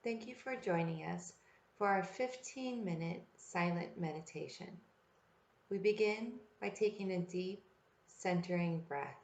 Thank you for joining us for our 15-minute silent meditation. We begin by taking a deep, centering breath.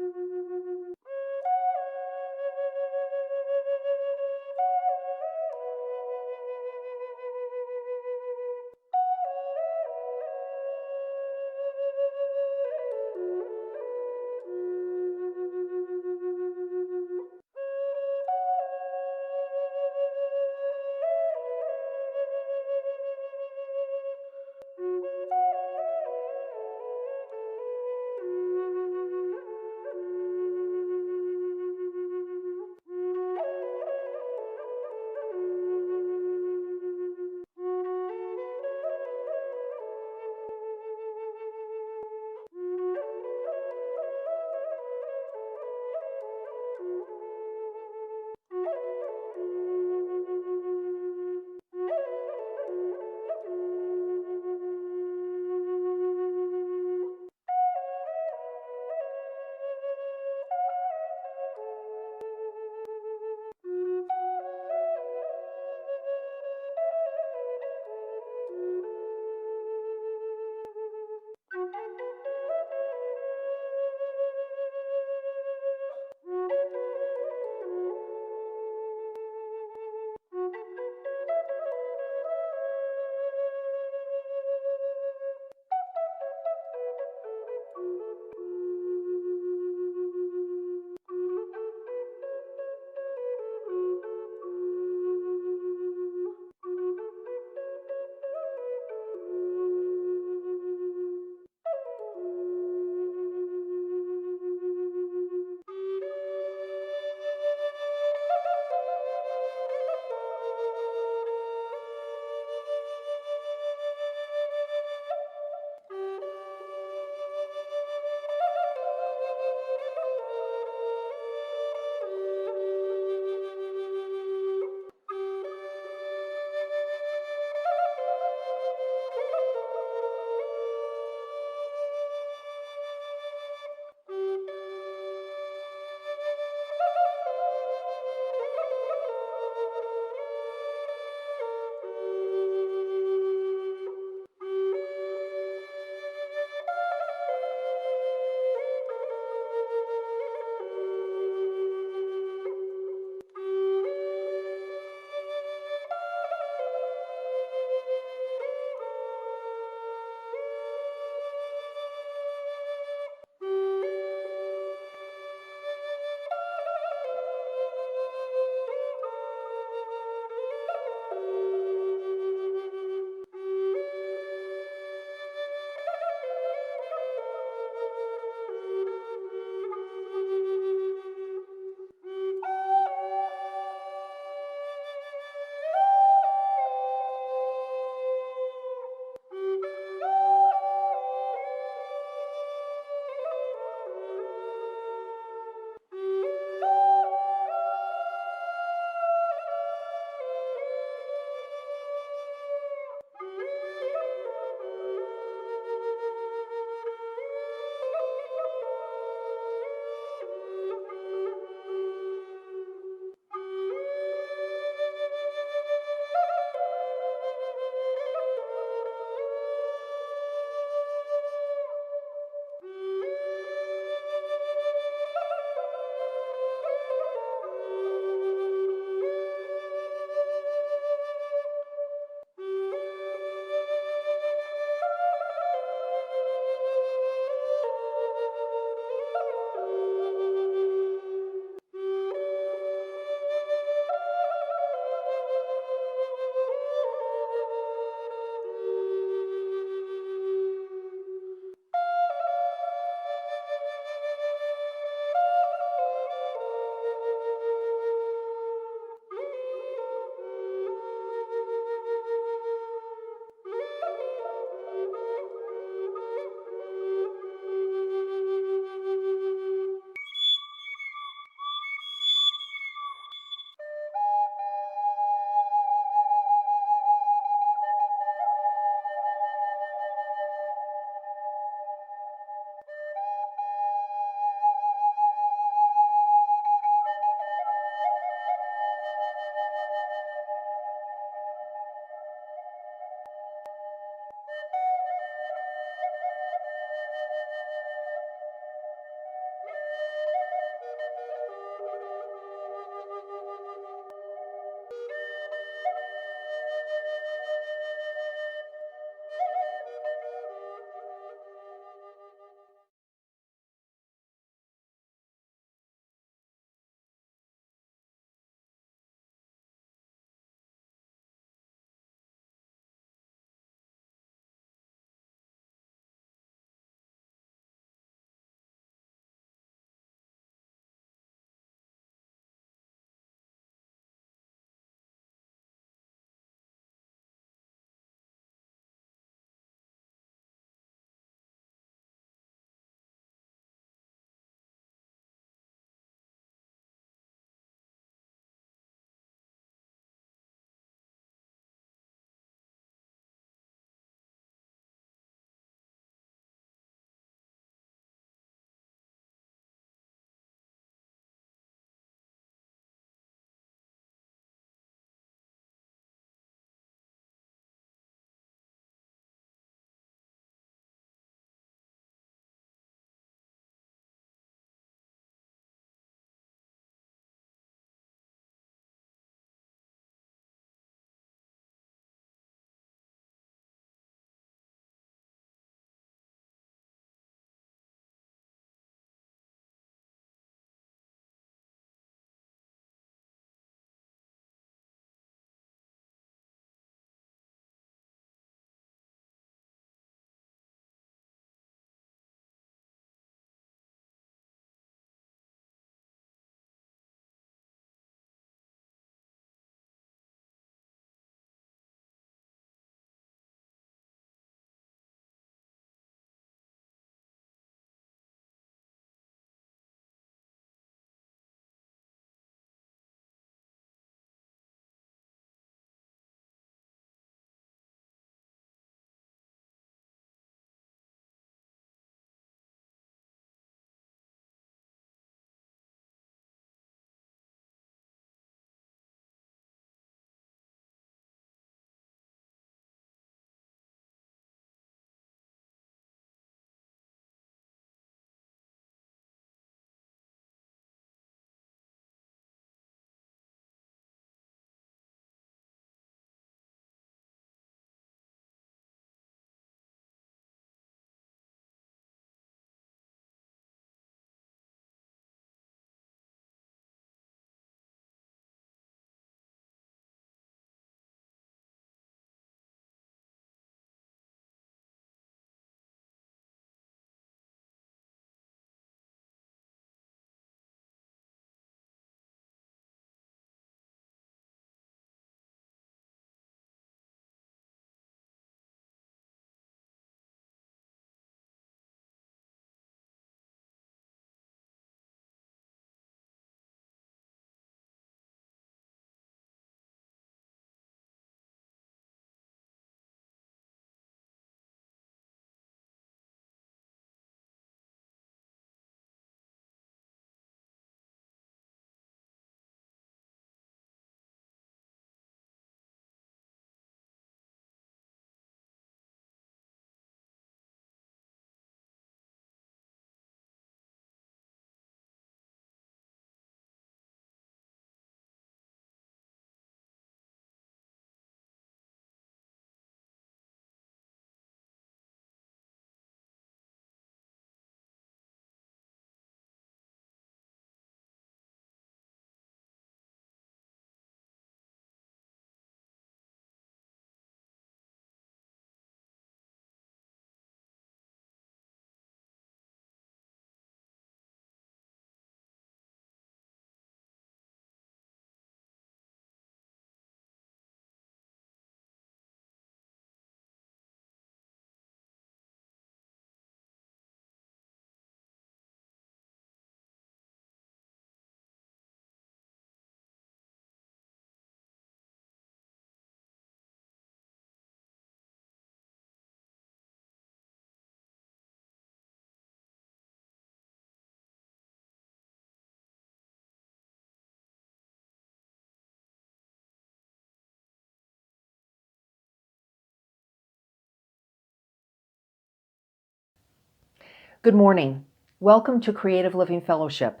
Good morning. Welcome to Creative Living Fellowship.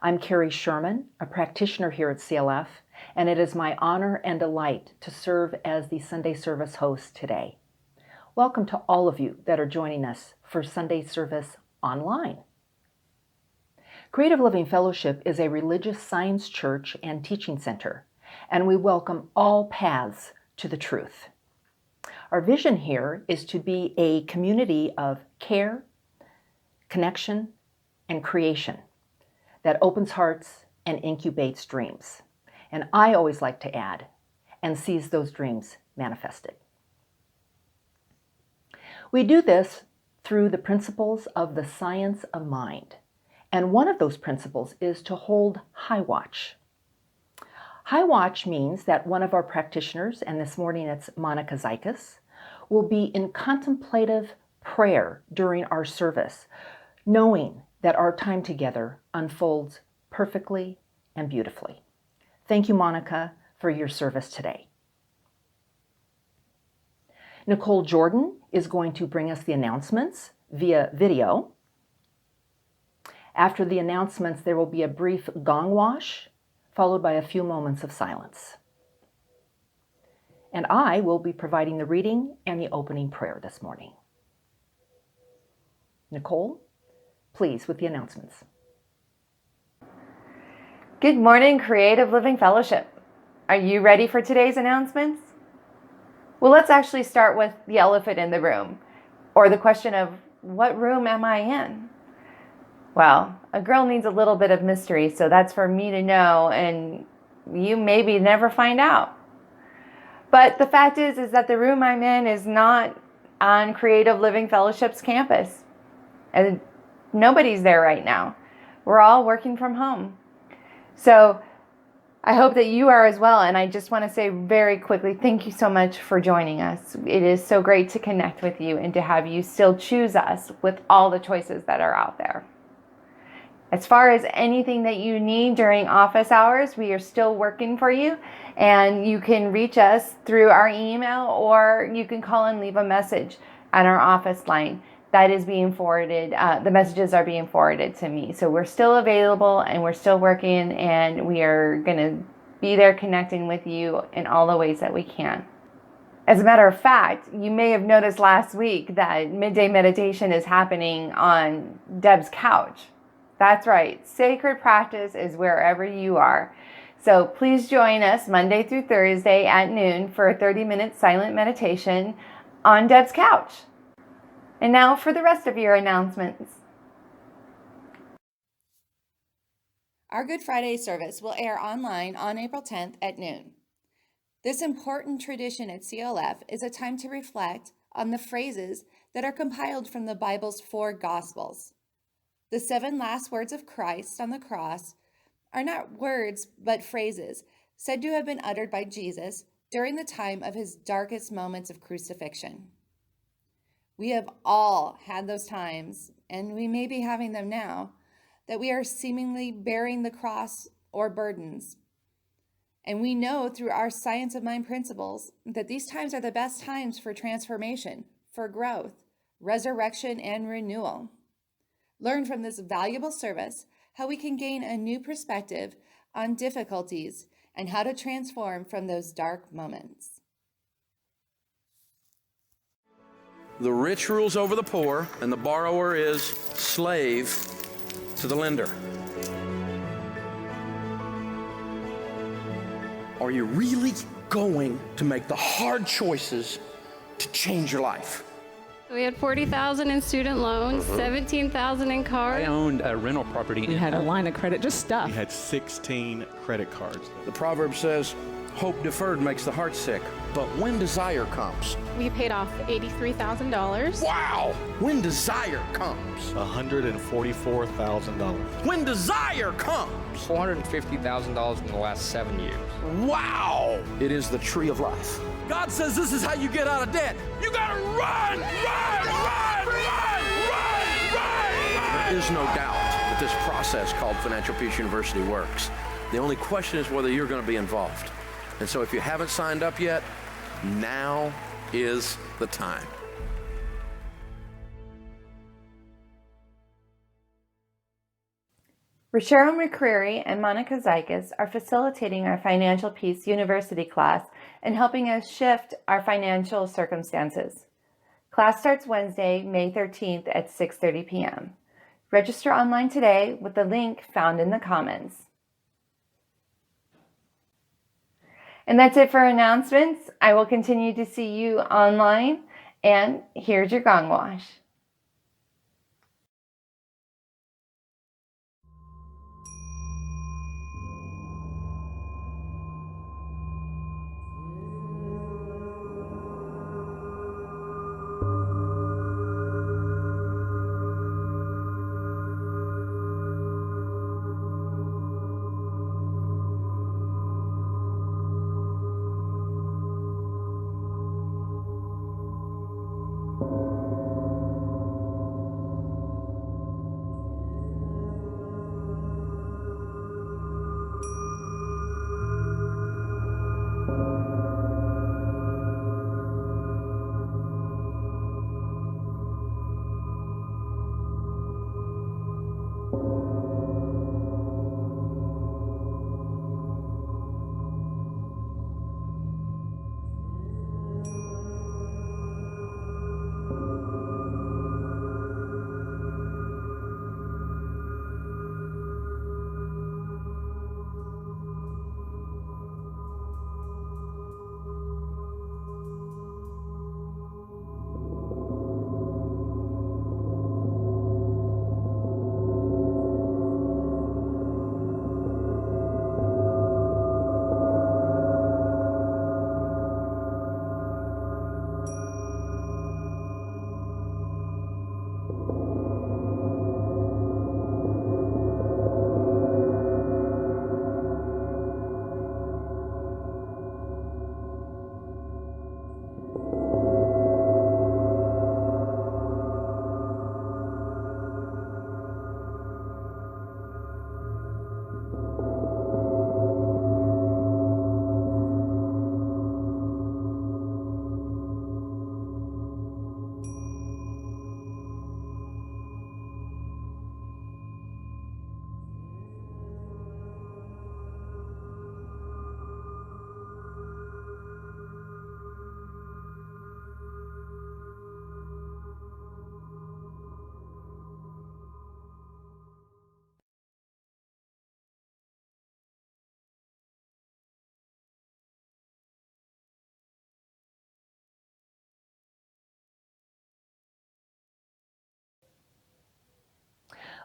I'm Carrie Sherman, a practitioner here at CLF, and it is my honor and delight to serve as the Sunday service host today. Welcome to all of you that are joining us for Sunday service online. Creative Living Fellowship is a religious science church and teaching center, and we welcome all paths to the truth. Our vision here is to be a community of care, connection, and creation that opens hearts and incubates dreams. And I always like to add, and sees those dreams manifested. We do this through the principles of the science of mind. And one of those principles is to hold high watch. High watch means that one of our practitioners, and this morning it's Monica Zykas, will be in contemplative prayer during our service, knowing that our time together unfolds perfectly and beautifully. Thank you, Monica, for your service today. Nicole Jordan is going to bring us the announcements via video. After the announcements, there will be a brief gong wash, followed by a few moments of silence. And I will be providing the reading and the opening prayer this morning. Nicole, please, with the announcements. Good morning, Creative Living Fellowship. Are you ready for today's announcements? Well, let's actually start with the elephant in the room, or the question of, what room am I in? Well, a girl needs a little bit of mystery, so that's for me to know, and you maybe never find out. But the fact is that the room I'm in is not on Creative Living Fellowship's campus. And nobody's there right now. We're all working from home. So I hope that you are as well. And I just want to say very quickly, thank you so much for joining us. It is so great to connect with you and to have you still choose us with all the choices that are out there. As far as anything that you need during office hours, we are still working for you, and you can reach us through our email, or you can call and leave a message on our office line. That is being forwarded. The messages are being forwarded to me. So we're still available and we're still working, and we are going to be there connecting with you in all the ways that we can. As a matter of fact, you may have noticed last week that midday meditation is happening on Deb's couch. That's right. Sacred practice is wherever you are. So please join us Monday through Thursday at noon for a 30-minute silent meditation on Deb's couch. And now for the rest of your announcements. Our Good Friday service will air online on April 10th at noon. This important tradition at CLF is a time to reflect on the phrases that are compiled from the Bible's 4 Gospels. The 7 last words of Christ on the cross are not words but phrases said to have been uttered by Jesus during the time of his darkest moments of crucifixion. We have all had those times, and we may be having them now, that we are seemingly bearing the cross or burdens. And we know through our science of mind principles that these times are the best times for transformation, for growth, resurrection, and renewal. Learn from this valuable service how we can gain a new perspective on difficulties and how to transform from those dark moments. The rich rules over the poor, and the borrower is slave to the lender. Are you really going to make the hard choices to change your life? We had $40,000 in student loans, $17,000 in cars. I owned a rental property. We had a line of credit, just stuff. We had 16 credit cards. The proverb says, hope deferred makes the heart sick, but when desire comes. We paid off $83,000. Wow! When desire comes. $144,000. When desire comes. $450,000 in the last 7 years. Wow! It is the tree of life. God says this is how you get out of debt. You gotta run! There is no doubt that this process called Financial Peace University works. The only question is whether you're going to be involved. And so if you haven't signed up yet, now is the time. Sharon McCreary and Monica Zykis are facilitating our Financial Peace University class and helping us shift our financial circumstances. Class starts Wednesday, May 13th at 6:30 p.m. Register online today with the link found in the comments. And that's it for announcements. I will continue to see you online, and here's your gong wash.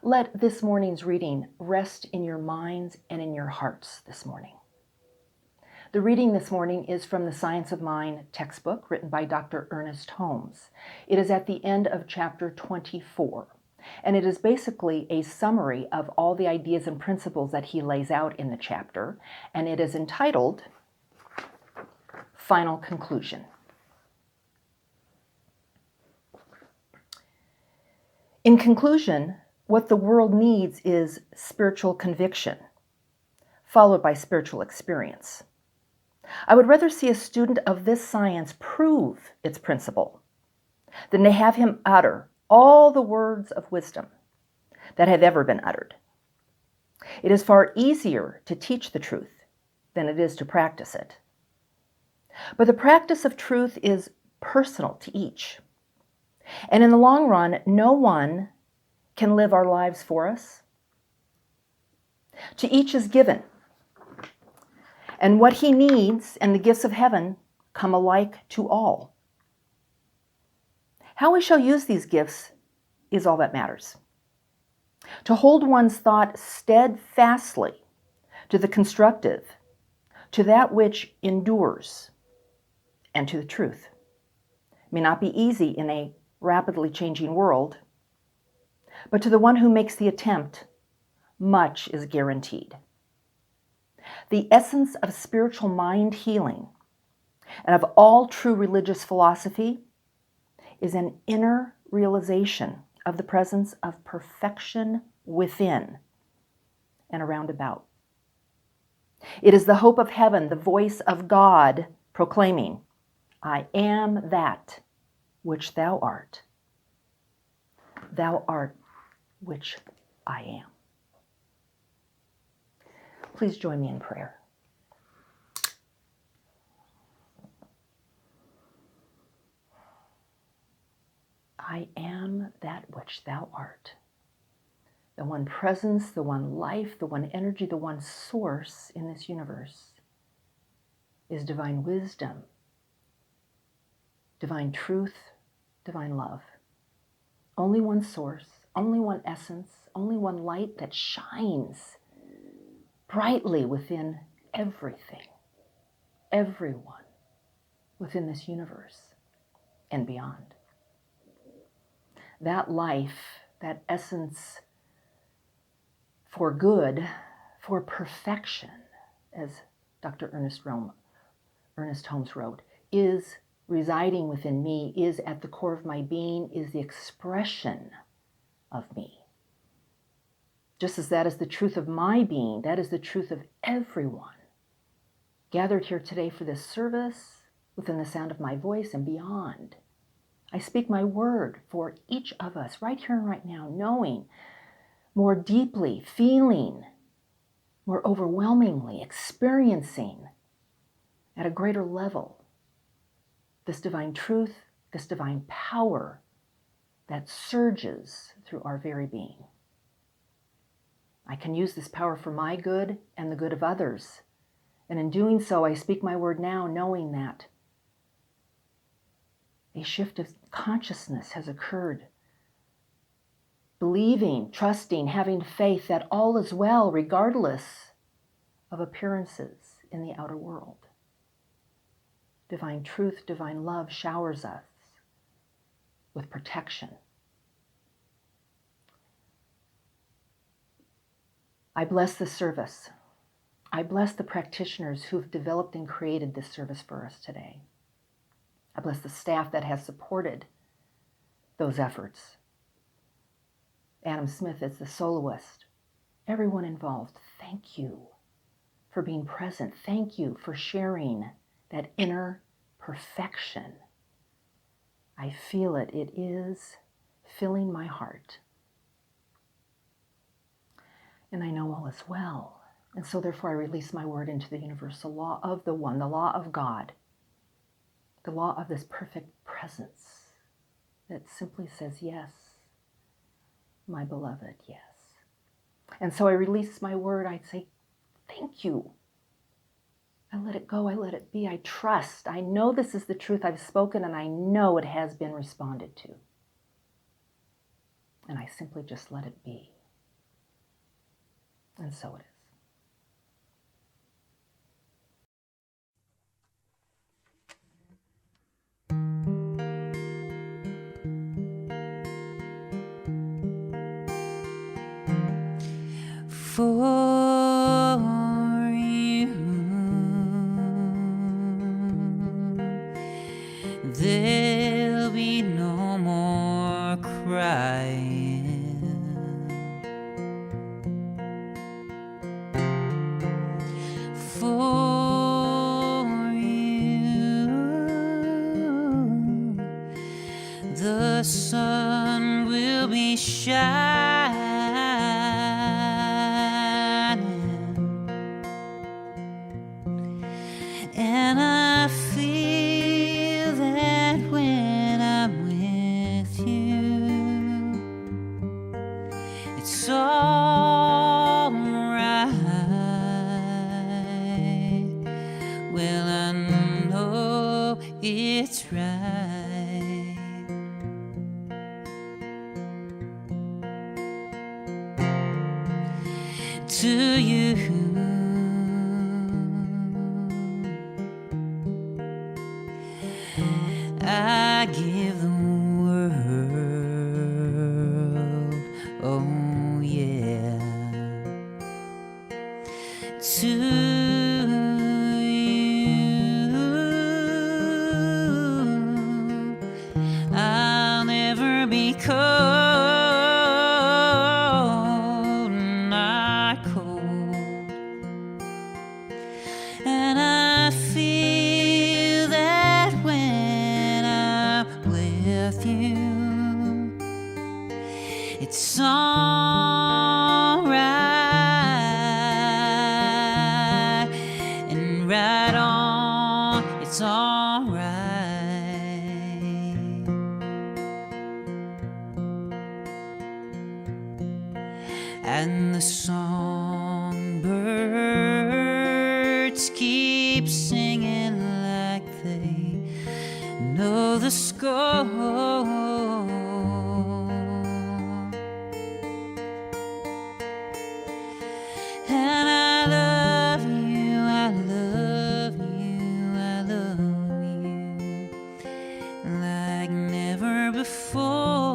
Let this morning's reading rest in your minds and in your hearts this morning. The reading this morning is from the Science of Mind textbook written by Dr. Ernest Holmes. It is at the end of chapter 24, and it is basically a summary of all the ideas and principles that he lays out in the chapter, and it is entitled Final Conclusion. In conclusion, what the world needs is spiritual conviction, followed by spiritual experience. I would rather see a student of this science prove its principle than to have him utter all the words of wisdom that have ever been uttered. It is far easier to teach the truth than it is to practice it. But the practice of truth is personal to each. And in the long run, no one can live our lives for us. To each is given. And what he needs and the gifts of heaven come alike to all. How we shall use these gifts is all that matters. To hold one's thought steadfastly to the constructive, to that which endures, and to the truth may not be easy in a rapidly changing world, but to the one who makes the attempt, much is guaranteed. The essence of spiritual mind healing and of all true religious philosophy is an inner realization of the presence of perfection within and around about. It is the hope of heaven, the voice of God proclaiming, I am that which thou art. Thou art which I am. Please join me in prayer. I am that which thou art. The one presence, the one life, the one energy, the one source in this universe is divine wisdom, divine truth, divine love. Only one source, only one essence, only one light that shines brightly within everything, everyone within this universe and beyond. That life, that essence for good, for perfection, as Dr. Ernest Holmes wrote, is residing within me, is at the core of my being, is the expression of me. Just as that is the truth of my being, that is the truth of everyone gathered here today for this service, within the sound of my voice and beyond. I speak my word for each of us right here and right now, knowing more deeply, feeling more overwhelmingly, experiencing at a greater level this divine truth, this divine power that surges through our very being. I can use this power for my good and the good of others. And in doing so, I speak my word now, knowing that a shift of consciousness has occurred. Believing, trusting, having faith that all is well, regardless of appearances in the outer world. Divine truth, divine love showers us with protection. I bless the service. I bless the practitioners who've developed and created this service for us today. I bless the staff that has supported those efforts. Adam Smith is the soloist. Everyone involved, thank you for being present. Thank you for sharing that inner perfection. I feel it. It is filling my heart. And I know all is well. And so therefore I release my word into the universal law of the one, the law of God, the law of this perfect presence that simply says, yes, my beloved, yes. And so I release my word. I say, thank you. I let it go. I let it be. I trust. I know this is the truth I've spoken, and I know it has been responded to. And I simply just let it be. And so it is. For you, there'll be no more crying. For you, the sun will be shining. And I feel that when I'm with you, it's all right. Well, I know it's right. To you, I give the world, oh yeah. To you, I'll never be cold, not cold. And I feel that when I'm with you, it's all right. and the songbirds keep singing like they know the score. And I love you, I love you, I love you like never before.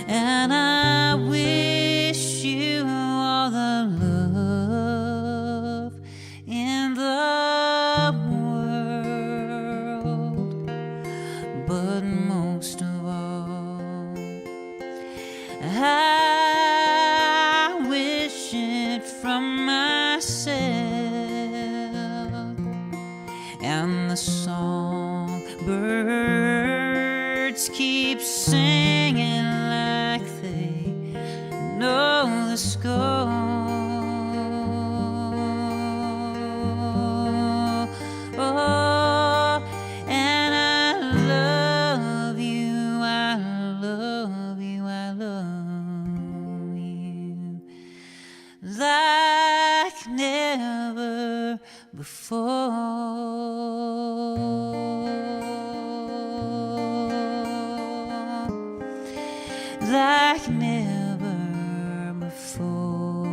And I wish you all the love in the world, but most of all, I wish it from myself. And the songbirds keep singing like they know the score. Oh, and I love you, I love you, I love you like never before, like never before,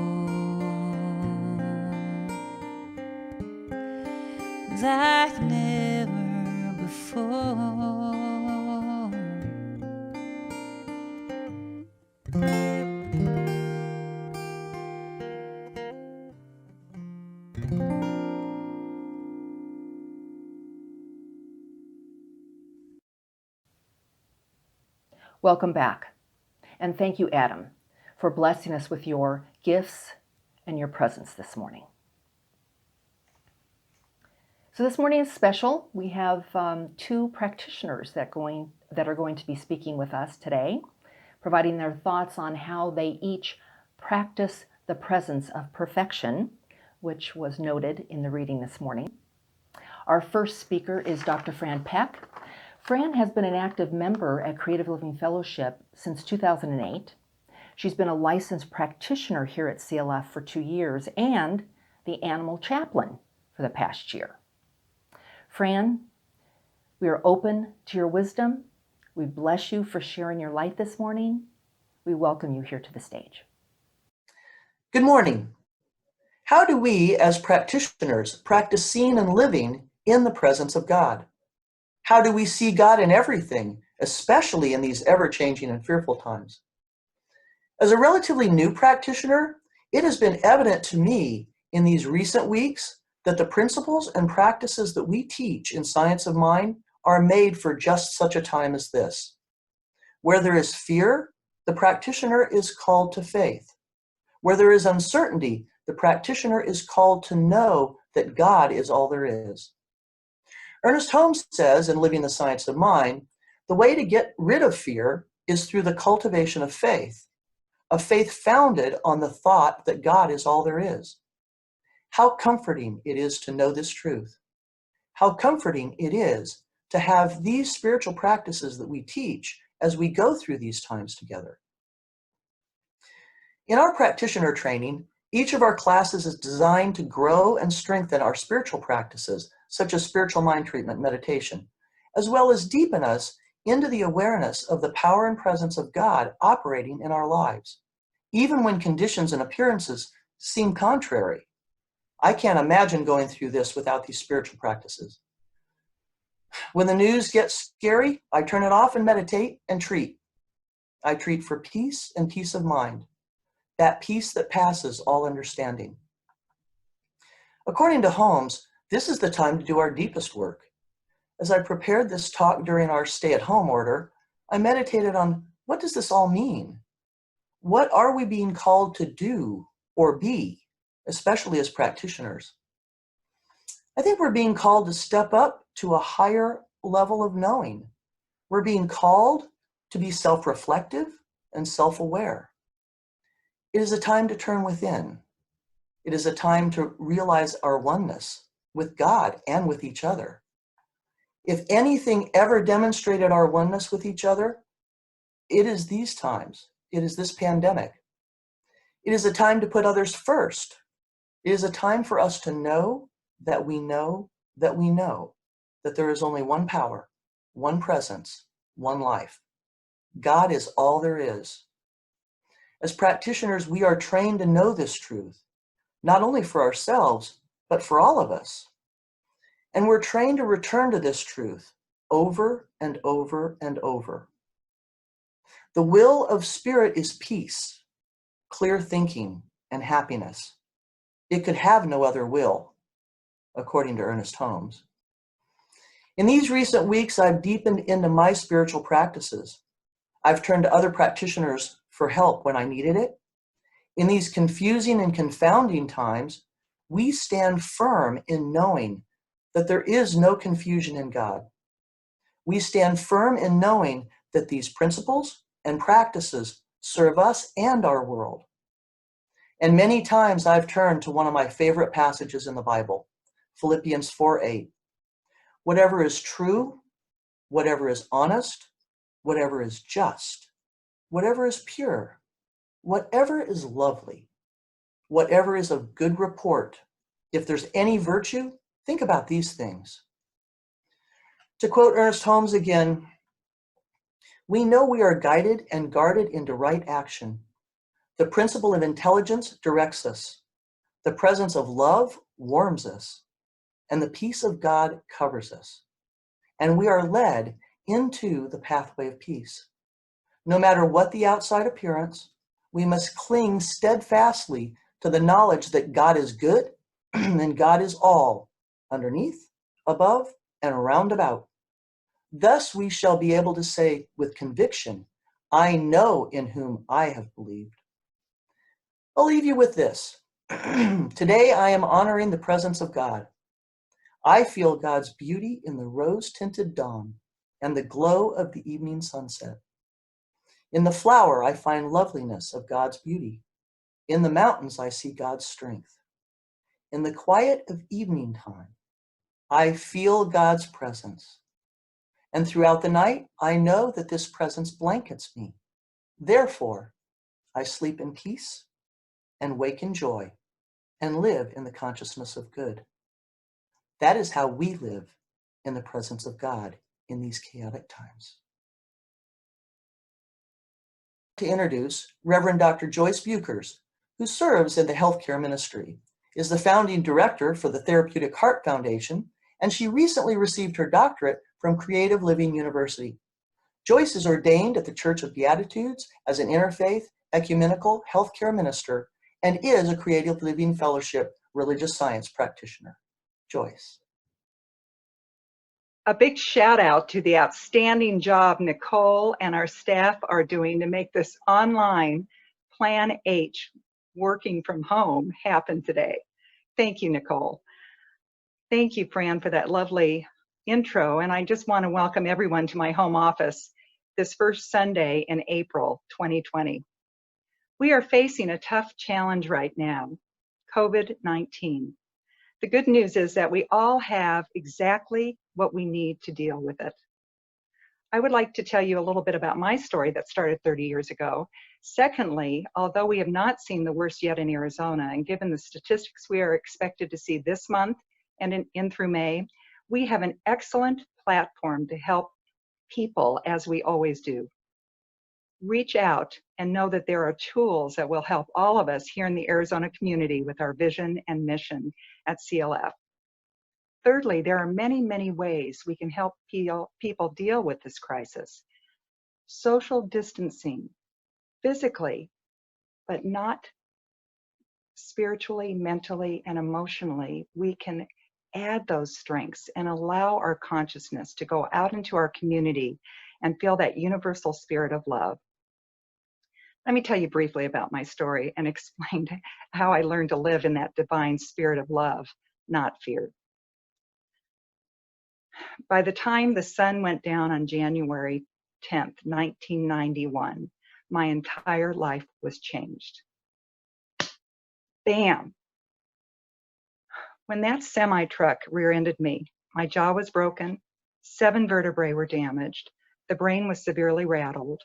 like never before. Welcome back. And thank you, Adam, for blessing us with your gifts and your presence this morning. So this morning is special. We have two practitioners that are going to be speaking with us today, providing their thoughts on how they each practice the presence of perfection, which was noted in the reading this morning. Our first speaker is Dr. Fran Peck. Fran has been an active member at Creative Living Fellowship since 2008. She's been a licensed practitioner here at CLF for 2 years and the animal chaplain for the past year. Fran, we are open to your wisdom. We bless you for sharing your light this morning. We welcome you here to the stage. Good morning. How do we as practitioners practice seeing and living in the presence of God? How do we see God in everything, especially in these ever-changing and fearful times? As a relatively new practitioner, it has been evident to me in these recent weeks that the principles and practices that we teach in Science of Mind are made for just such a time as this. Where there is fear, the practitioner is called to faith. Where there is uncertainty, the practitioner is called to know that God is all there is. Ernest Holmes says in Living the Science of Mind, the way to get rid of fear is through the cultivation of faith, a faith founded on the thought that God is all there is. How comforting it is to know this truth. How comforting it is to have these spiritual practices that we teach as we go through these times together. In our practitioner training, each of our classes is designed to grow and strengthen our spiritual practices, such as spiritual mind treatment, meditation, as well as deepen us into the awareness of the power and presence of God operating in our lives, even when conditions and appearances seem contrary. I can't imagine going through this without these spiritual practices. When the news gets scary, I turn it off and meditate and treat. I treat for peace and peace of mind, that peace that passes all understanding. According to Holmes, this is the time to do our deepest work. As I prepared this talk during our stay-at-home order, I meditated on what does this all mean? What are we being called to do or be, especially as practitioners? I think we're being called to step up to a higher level of knowing. We're being called to be self-reflective and self-aware. It is a time to turn within. It is a time to realize our oneness with God and with each other. If anything ever demonstrated our oneness with each other, it is these times. It is this pandemic. It is a time to put others first. It is a time for us to know that we know that we know that there is only one power, one presence, one life. God is all there is. As practitioners, we are trained to know this truth, not only for ourselves, but for all of us. And we're trained to return to this truth over and over and over. The will of Spirit is peace, clear thinking, and happiness. It could have no other will, according to Ernest Holmes. In these recent weeks, I've deepened into my spiritual practices. I've turned to other practitioners for help when I needed it. In these confusing and confounding times, we stand firm in knowing that there is no confusion in God. We stand firm in knowing that these principles and practices serve us and our world. And many times I've turned to one of my favorite passages in the Bible, Philippians 4:8. Whatever is true, whatever is honest, whatever is just, whatever is pure, whatever is lovely, whatever is of good report, if there's any virtue, think about these things. To quote Ernest Holmes again, we know we are guided and guarded into right action. The principle of intelligence directs us. The presence of love warms us. And the peace of God covers us. And we are led into the pathway of peace. No matter what the outside appearance, we must cling steadfastly to the knowledge that God is good and God is all, underneath, above, and around about. Thus we shall be able to say with conviction, I know in whom I have believed. I'll leave you with this. Today I am honoring the presence of God. I feel God's beauty in the rose-tinted dawn and the glow of the evening sunset. In the flower, I find loveliness of God's beauty. In the mountains, I see God's strength. In the quiet of evening time, I feel God's presence. And throughout the night, I know that this presence blankets me. Therefore, I sleep in peace and wake in joy and live in the consciousness of good. That is how we live in the presence of God in these chaotic times. To introduce Reverend Dr. Joyce Buekers, who serves in the healthcare ministry, is the founding director for the Therapeutic Heart Foundation, and she recently received her doctorate from Creative Living University. Joyce is ordained at the Church of Beatitudes as an interfaith, ecumenical healthcare minister and is a Creative Living Fellowship religious science practitioner. Joyce. A big shout out to the outstanding job Nicole and our staff are doing to make this online Plan H working from home happen today. Thank you, Nicole. Thank you, Fran, for that lovely intro. And I just want to welcome everyone to my home office this first Sunday in April 2020. We are facing a tough challenge right now, COVID-19. The good news is that we all have exactly what we need to deal with it. I would like to tell you a little bit about my story that started 30 years ago. Secondly, although we have not seen the worst yet in Arizona, and given the statistics we are expected to see this month and in through May, we have an excellent platform to help people as we always do. Reach out and know that there are tools that will help all of us here in the Arizona community with our vision and mission at CLF. Thirdly, there are many, many ways we can help people deal with this crisis. Social distancing, physically, but not spiritually, mentally, and emotionally. We can add those strengths and allow our consciousness to go out into our community and feel that universal spirit of love. Let me tell you briefly about my story and explain how I learned to live in that divine spirit of love, not fear. By the time the sun went down on January 10th, 1991, my entire life was changed. Bam! When that semi-truck rear-ended me, my jaw was broken, 7 vertebrae were damaged. The brain was severely rattled.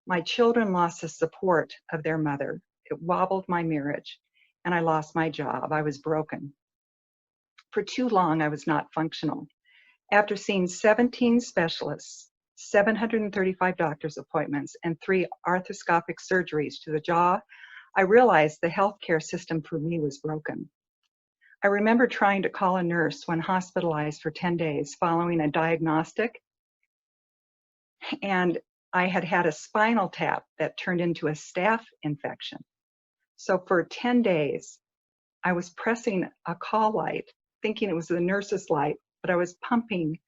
My children lost the support of their mother. It wobbled my marriage, and I lost my job. I was broken. For too long, I was not functional. After seeing 17 specialists, 735 doctor's appointments, and 3 arthroscopic surgeries to the jaw, I realized the healthcare system for me was broken. I remember trying to call a nurse when hospitalized for 10 days following a diagnostic, and I had had a spinal tap that turned into a staph infection. So for 10 days, I was pressing a call light, thinking it was the nurse's light, but I was pumping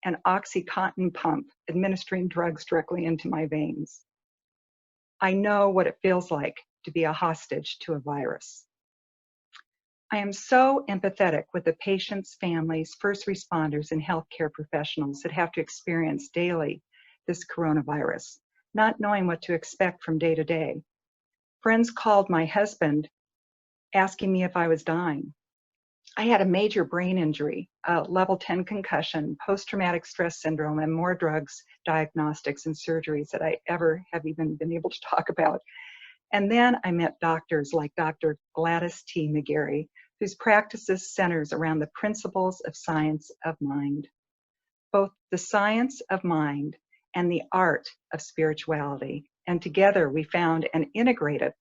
an OxyContin pump, administering drugs directly into my veins. I know what it feels like to be a hostage to a virus. I am so empathetic with the patients, families, first responders, and healthcare professionals that have to experience daily this coronavirus, not knowing what to expect from day to day. Friends called my husband asking me if I was dying. I had a major brain injury, a level 10 concussion, post-traumatic stress syndrome, and more drugs, diagnostics, and surgeries that I ever have even been able to talk about. And then I met doctors like Dr. Gladys T. McGarry, whose practices centers around the principles of science of mind, both the science of mind and the art of spirituality. And together we found an integrated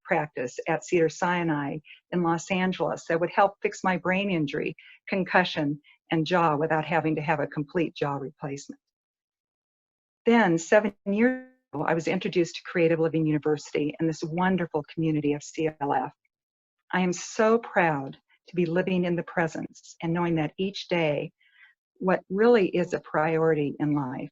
practice at Cedars-Sinai in Los Angeles that would help fix my brain injury, concussion, and jaw without having to have a complete jaw replacement. Then 7 years ago, I was introduced to Creative Living University and this wonderful community of CLF. I am so proud to be living in the presence and knowing that each day, what really is a priority in life.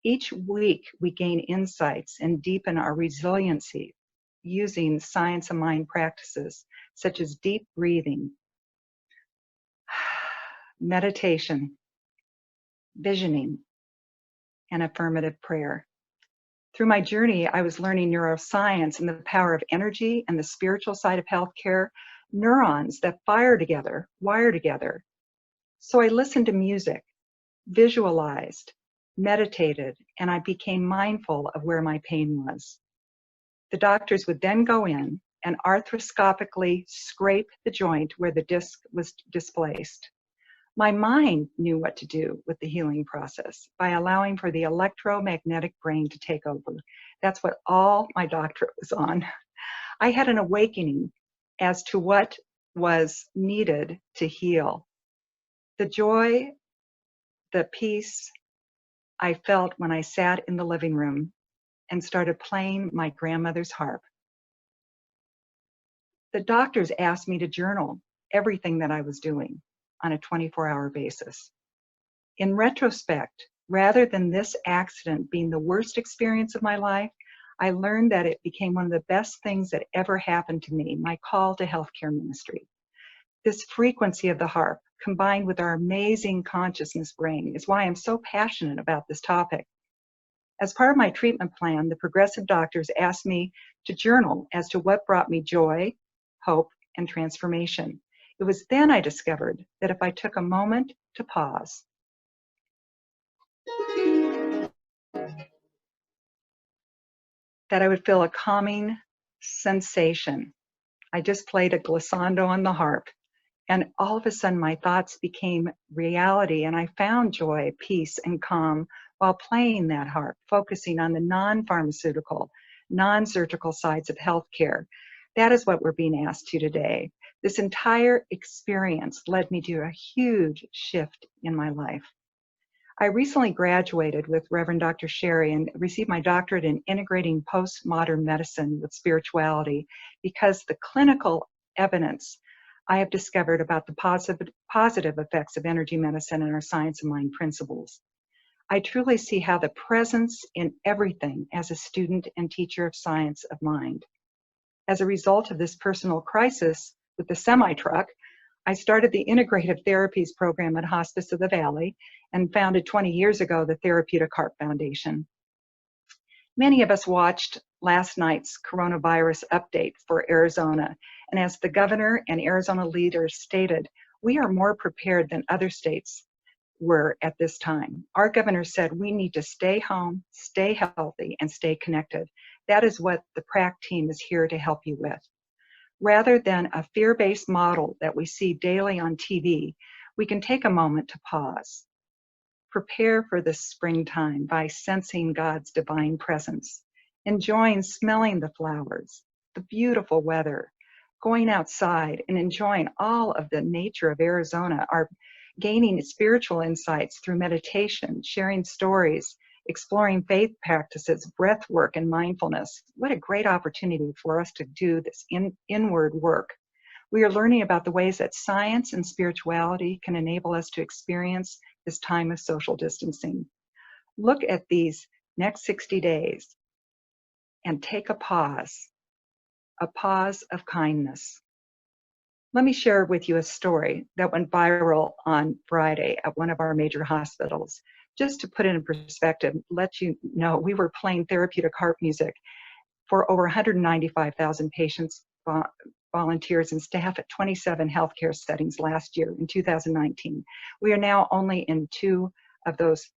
Each week, we gain insights and deepen our resiliency using science of mind practices such as deep breathing, meditation, visioning, and affirmative prayer. Through my journey, I was learning neuroscience and the power of energy and the spiritual side of healthcare, neurons that fire together, wire together. So I listened to music, visualized, meditated, and I became mindful of where my pain was. The doctors would then go in and arthroscopically scrape the joint where the disc was displaced. My mind knew what to do with the healing process by allowing for the electromagnetic brain to take over. That's what all my doctorate was on. I had an awakening as to what was needed to heal. The joy, the peace I felt when I sat in the living room and started playing my grandmother's harp. The doctors asked me to journal everything that I was doing on a 24-hour basis. In retrospect, rather than this accident being the worst experience of my life, I learned that it became one of the best things that ever happened to me, my call to healthcare ministry. This frequency of the harp, combined with our amazing consciousness brain, is why I'm so passionate about this topic. As part of my treatment plan, the progressive doctors asked me to journal as to what brought me joy, hope, and transformation. It was then I discovered that if I took a moment to pause, that I would feel a calming sensation. I just played a glissando on the harp, and all of a sudden my thoughts became reality, and I found joy, peace, and calm while playing that harp, focusing on the non-pharmaceutical, non-surgical sides of healthcare. That is what we're being asked to today. This entire experience led me to a huge shift in my life. I recently graduated with Reverend Dr. Sherry and received my doctorate in integrating postmodern medicine with spirituality because the clinical evidence I have discovered about the positive effects of energy medicine and our science of mind principles. I truly see how the presence in everything as a student and teacher of science of mind. As a result of this personal crisis with the semi-truck, I started the Integrative Therapies program at Hospice of the Valley and founded 20 years ago the Therapeutic Heart Foundation. Many of us watched last night's coronavirus update for Arizona, and as the governor and Arizona leaders stated, we are more prepared than other states were at this time. Our governor said we need to stay home, stay healthy, and stay connected. That is what the PRAC team is here to help you with. Rather than a fear-based model that we see daily on TV, we can take a moment to pause. Prepare for this springtime by sensing God's divine presence, enjoying smelling the flowers, the beautiful weather, going outside and enjoying all of the nature of Arizona, are gaining spiritual insights through meditation, sharing stories, exploring faith practices, breath work, and mindfulness. What a great opportunity for us to do this inward work. We are learning about the ways that science and spirituality can enable us to experience this time of social distancing. Look at these next 60 days and take a pause of kindness. Let me share with you a story that went viral on Friday at one of our major hospitals. Just to put it in perspective, let you know, we were playing therapeutic harp music for over 195,000 patients, volunteers, and staff at 27 healthcare settings last year in 2019. We are now only in 2 of those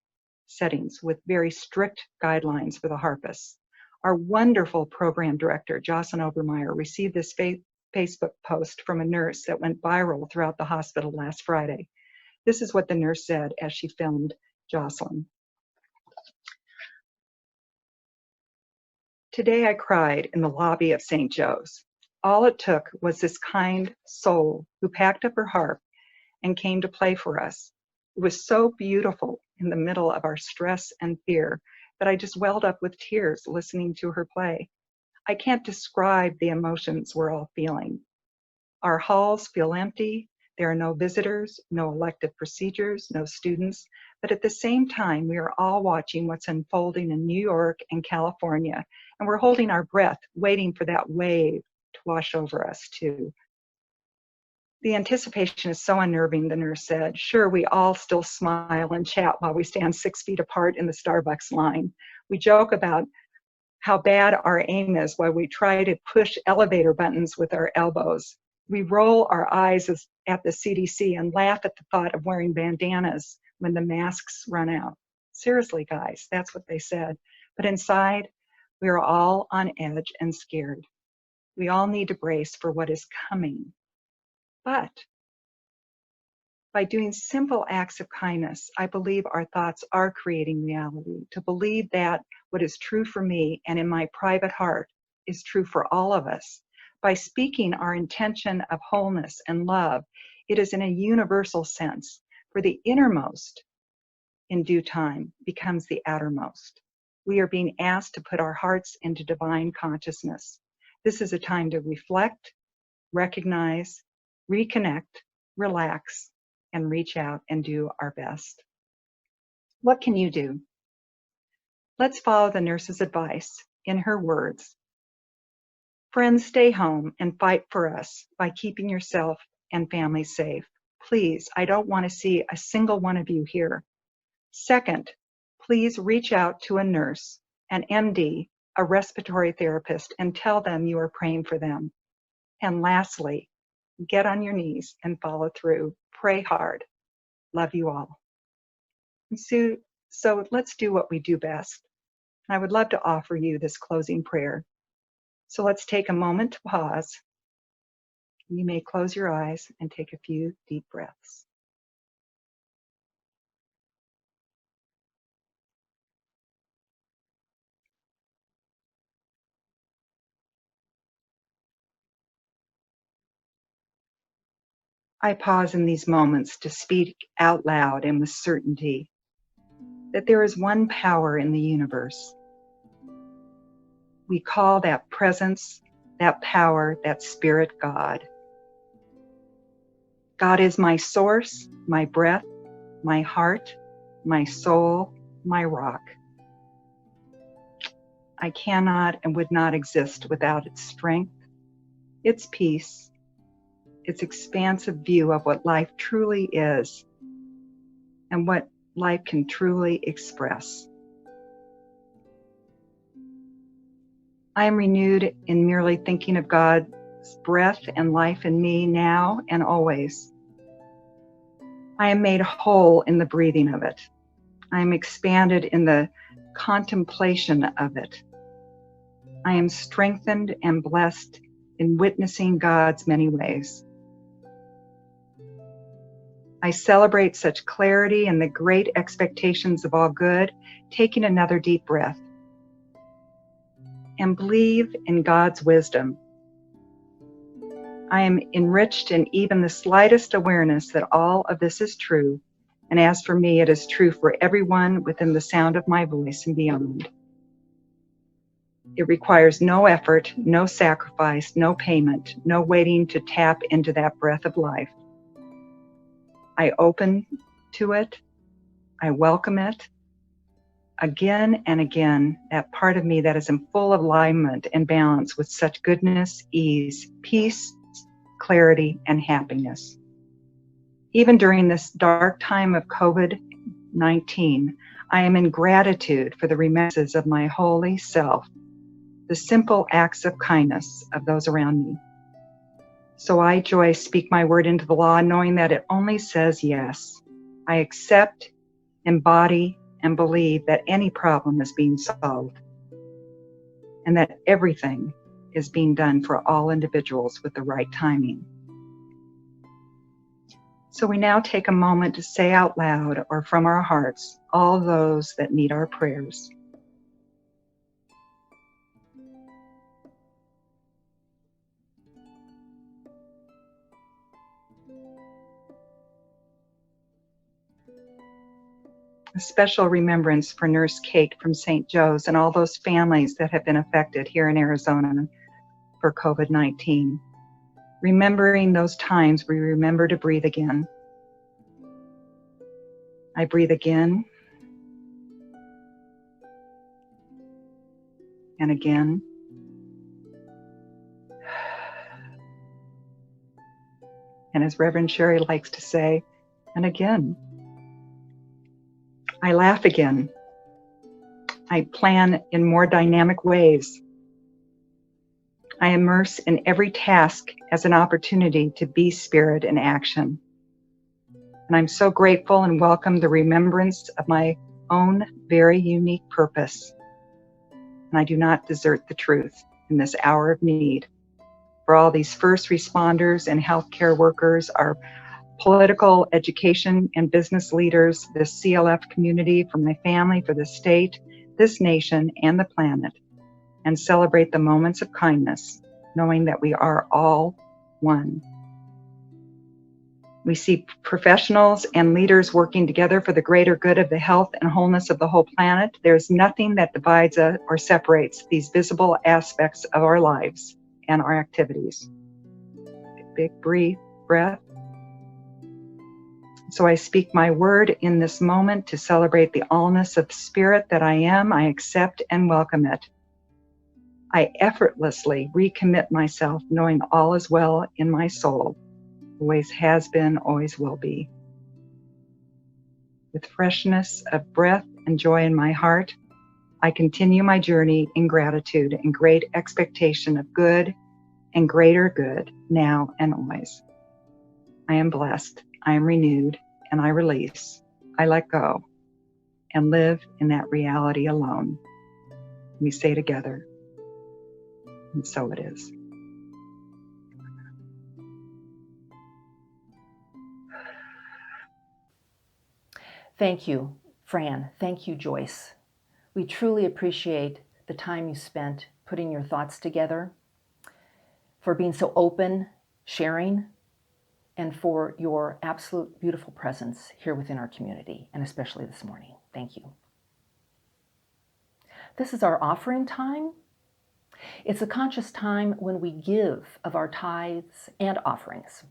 settings with very strict guidelines for the harpists. Our wonderful program director, Jocelyn Obermeyer, received this Facebook post from a nurse that went viral throughout the hospital last Friday. This is what the nurse said as she filmed Jocelyn. Today I cried in the lobby of St. Joe's. All it took was this kind soul who packed up her harp and came to play for us. It was so beautiful in the middle of our stress and fear that I just welled up with tears listening to her play. I can't describe the emotions we're all feeling. Our halls feel empty. There are no visitors, no elective procedures, no students. But at the same time, we are all watching what's unfolding in New York and California, and we're holding our breath, waiting for that wave to wash over us too. The anticipation is so unnerving, the nurse said. Sure, we all still smile and chat while we stand 6 feet apart in the Starbucks line. We joke about how bad our aim is while we try to push elevator buttons with our elbows. We roll our eyes at the CDC and laugh at the thought of wearing bandanas when the masks run out. Seriously, guys, that's what they said. But inside, we are all on edge and scared. We all need to brace for what is coming. But by doing simple acts of kindness, I believe our thoughts are creating reality. To believe that what is true for me and in my private heart is true for all of us. By speaking our intention of wholeness and love, it is in a universal sense, for the innermost in due time becomes the outermost. We are being asked to put our hearts into divine consciousness. This is a time to reflect, recognize, reconnect, relax, and reach out and do our best. What can you do? Let's follow the nurse's advice. In her words, friends, stay home and fight for us by keeping yourself and family safe. Please, I don't want to see a single one of you here. Second, please reach out to a nurse, an MD, a respiratory therapist, and tell them you are praying for them. And lastly, get on your knees and follow through. Pray hard. Love you all. And so let's do what we do best. I would love to offer you this closing prayer. So let's take a moment to pause. You may close your eyes and take a few deep breaths. I pause in these moments to speak out loud and with certainty that there is one power in the universe. We call that presence, that power, that spirit God. God is my source, my breath, my heart, my soul, my rock. I cannot and would not exist without its strength, its peace, its expansive view of what life truly is and what life can truly express. I am renewed in merely thinking of God's breath and life in me now and always. I am made whole in the breathing of it. I am expanded in the contemplation of it. I am strengthened and blessed in witnessing God's many ways. I celebrate such clarity and the great expectations of all good, taking another deep breath, and believe in God's wisdom. I am enriched in even the slightest awareness that all of this is true, and as for me, it is true for everyone within the sound of my voice and beyond. It requires no effort, no sacrifice, no payment, no waiting to tap into that breath of life. I open to it. I welcome it. Again and again, that part of me that is in full alignment and balance with such goodness, ease, peace, clarity, and happiness. Even during this dark time of COVID-19, I am in gratitude for the remembrances of my holy self, the simple acts of kindness of those around me. So I, Joyce, speak my word into the law, knowing that it only says yes. I accept, embody, and believe that any problem is being solved, and that everything is being done for all individuals with the right timing. So we now take a moment to say out loud or from our hearts all those that need our prayers. A special remembrance for Nurse Kate from St. Joe's and all those families that have been affected here in Arizona for COVID-19. Remembering those times, we remember to breathe again. I breathe again and again. And as Reverend Sherry likes to say, and again. I laugh again. I plan in more dynamic ways. I immerse in every task as an opportunity to be spirit in action. And I'm so grateful and welcome the remembrance of my own very unique purpose. And I do not desert the truth in this hour of need. For all these first responders and healthcare workers, our political, education, and business leaders, the CLF community, for my family, for the state, this nation, and the planet, and celebrate the moments of kindness, knowing that we are all one. We see professionals and leaders working together for the greater good of the health and wholeness of the whole planet. There's nothing that divides us or separates these visible aspects of our lives and our activities. Big breath. So I speak my word in this moment to celebrate the allness of spirit that I am. I accept and welcome it. I effortlessly recommit myself, knowing all is well in my soul. Always has been, always will be. With freshness of breath and joy in my heart, I continue my journey in gratitude and great expectation of good and greater good now and always. I am blessed, I am renewed, and I release. I let go and live in that reality alone. We say together, and so it is. Thank you, Fran. Thank you, Joyce. We truly appreciate the time you spent putting your thoughts together, for being so open, sharing, and for your absolute beautiful presence here within our community, and especially this morning. Thank you. This is our offering time. It's a conscious time when we give of our tithes and offerings.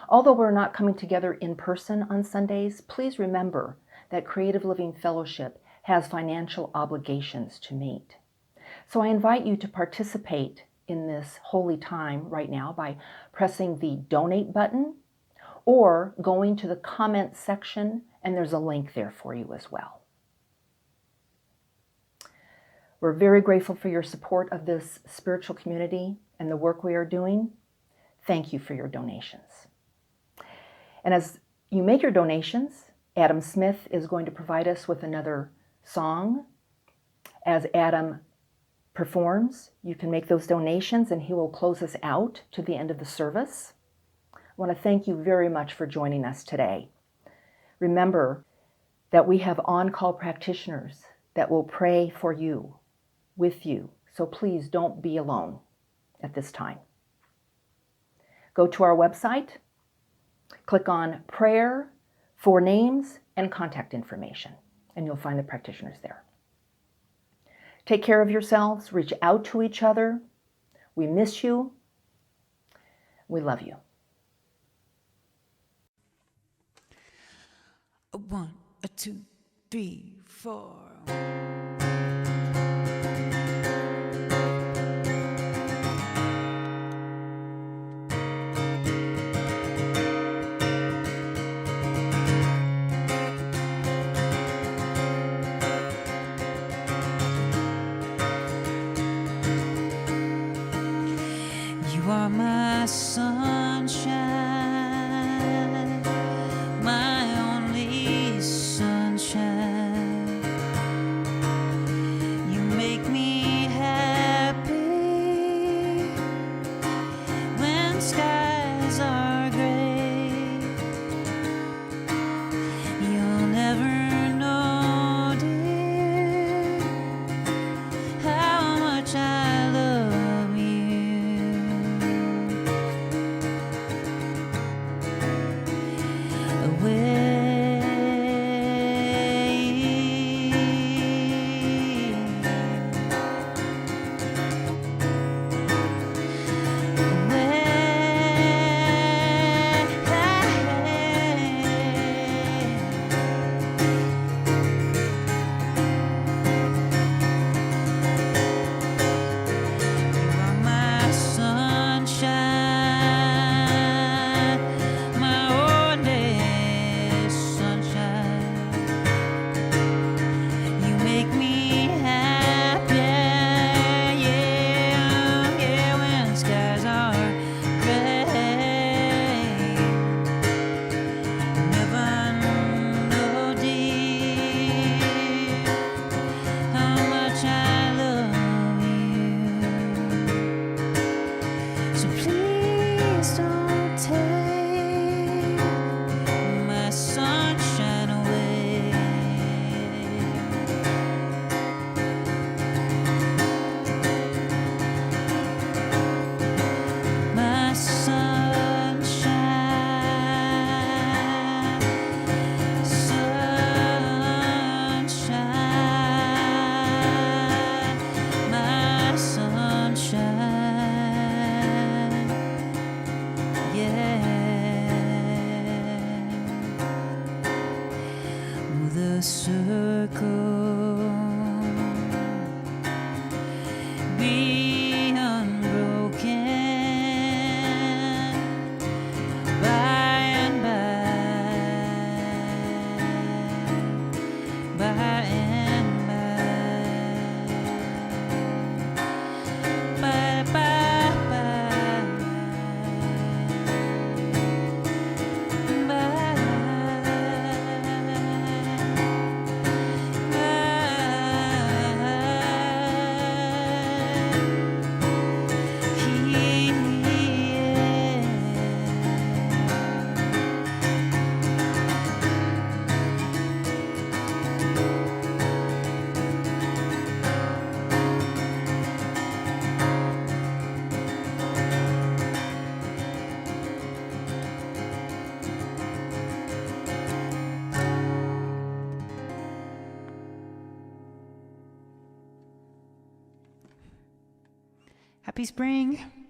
Although we're not coming together in person on Sundays, please remember that Creative Living Fellowship has financial obligations to meet. So I invite you to participate in this holy time right now by pressing the donate button or going to the comment section, and there's a link there for you as well. We're very grateful for your support of this spiritual community and the work we are doing. Thank you for your donations. And as you make your donations, Adam Smith is going to provide us with another song. As Adam performs, you can make those donations and he will close us out to the end of the service. I want to thank you very much for joining us today. Remember that we have on-call practitioners that will pray for you, with you. So please don't be alone at this time. Go to our website, click on Prayer for Names and Contact Information, and you'll find the practitioners there. Take care of yourselves, reach out to each other. We miss you. We love you. 1, 2, 3, 4. You are my sunshine, my only sunshine. You make me happy when skies are gray. You'll never know, dear, how much I love you. Happy spring.